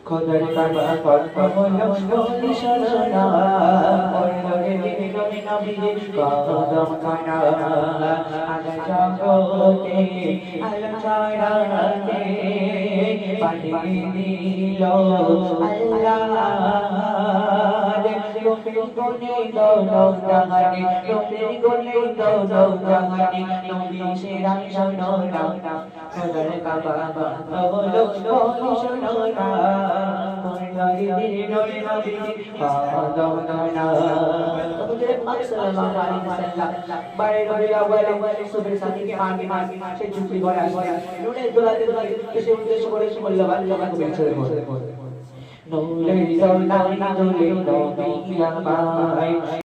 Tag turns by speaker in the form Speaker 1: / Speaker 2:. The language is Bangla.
Speaker 1: খোদার কাবা কথা বলো বলি শোনা পড়লে নবী নবী কদম কানা আলা জগতে আলা ছাড়াতে পাঠিয়ে দিল আল্লাহ লোকের গনে দৌলত জাহানে লোকের গনে দৌলত জাহানে নবী সেরা শোনো না খোদার কাবা কথা বলো বলি শোনা